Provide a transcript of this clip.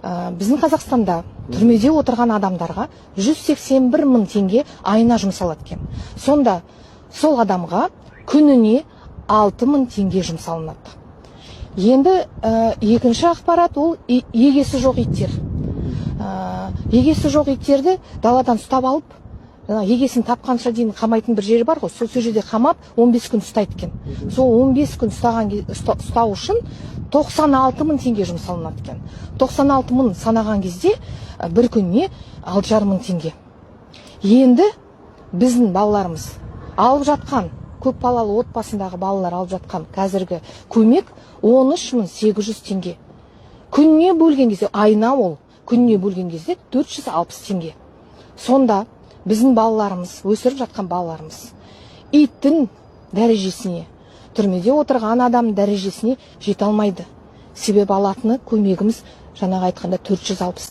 біздің Қазақстанда түрмеде отырған адамдарға 181 мың теңге айына жұмсалады екен. Сонда сол адамға күніне 6 мың теңге жұмсалынады. Енді екінші ақпарат ол егесі жоқ иттер. Егесі жоқ иттерді даладан ұстап алып, егесін тапқанша дейін қамайтын бір жері бар ғой, сол жерде қамап 15 күн ұстайды екен. Сол 15 күн ұстау үшін 96 мың теңге жұмсалынады екен. 96 мың санаған кезде бір күніне 6,5 мың теңге. Енді біздің балаларымыз алып жатқан, көп балалы отбасындағы балалар алып жатқан қазіргі көмек 13.800 теңге. Күніне бөлген кезде, айына ол, күніне бөлген кезде 460 теңге. Сонда біздің балаларымыз, өсіріп жатқан балаларымыз иттің дәрежесіне, түрмеде отырған адам дәрежесіне жете алмайды. Себебі алатыны көмегіміз жаңағы айтқанда 460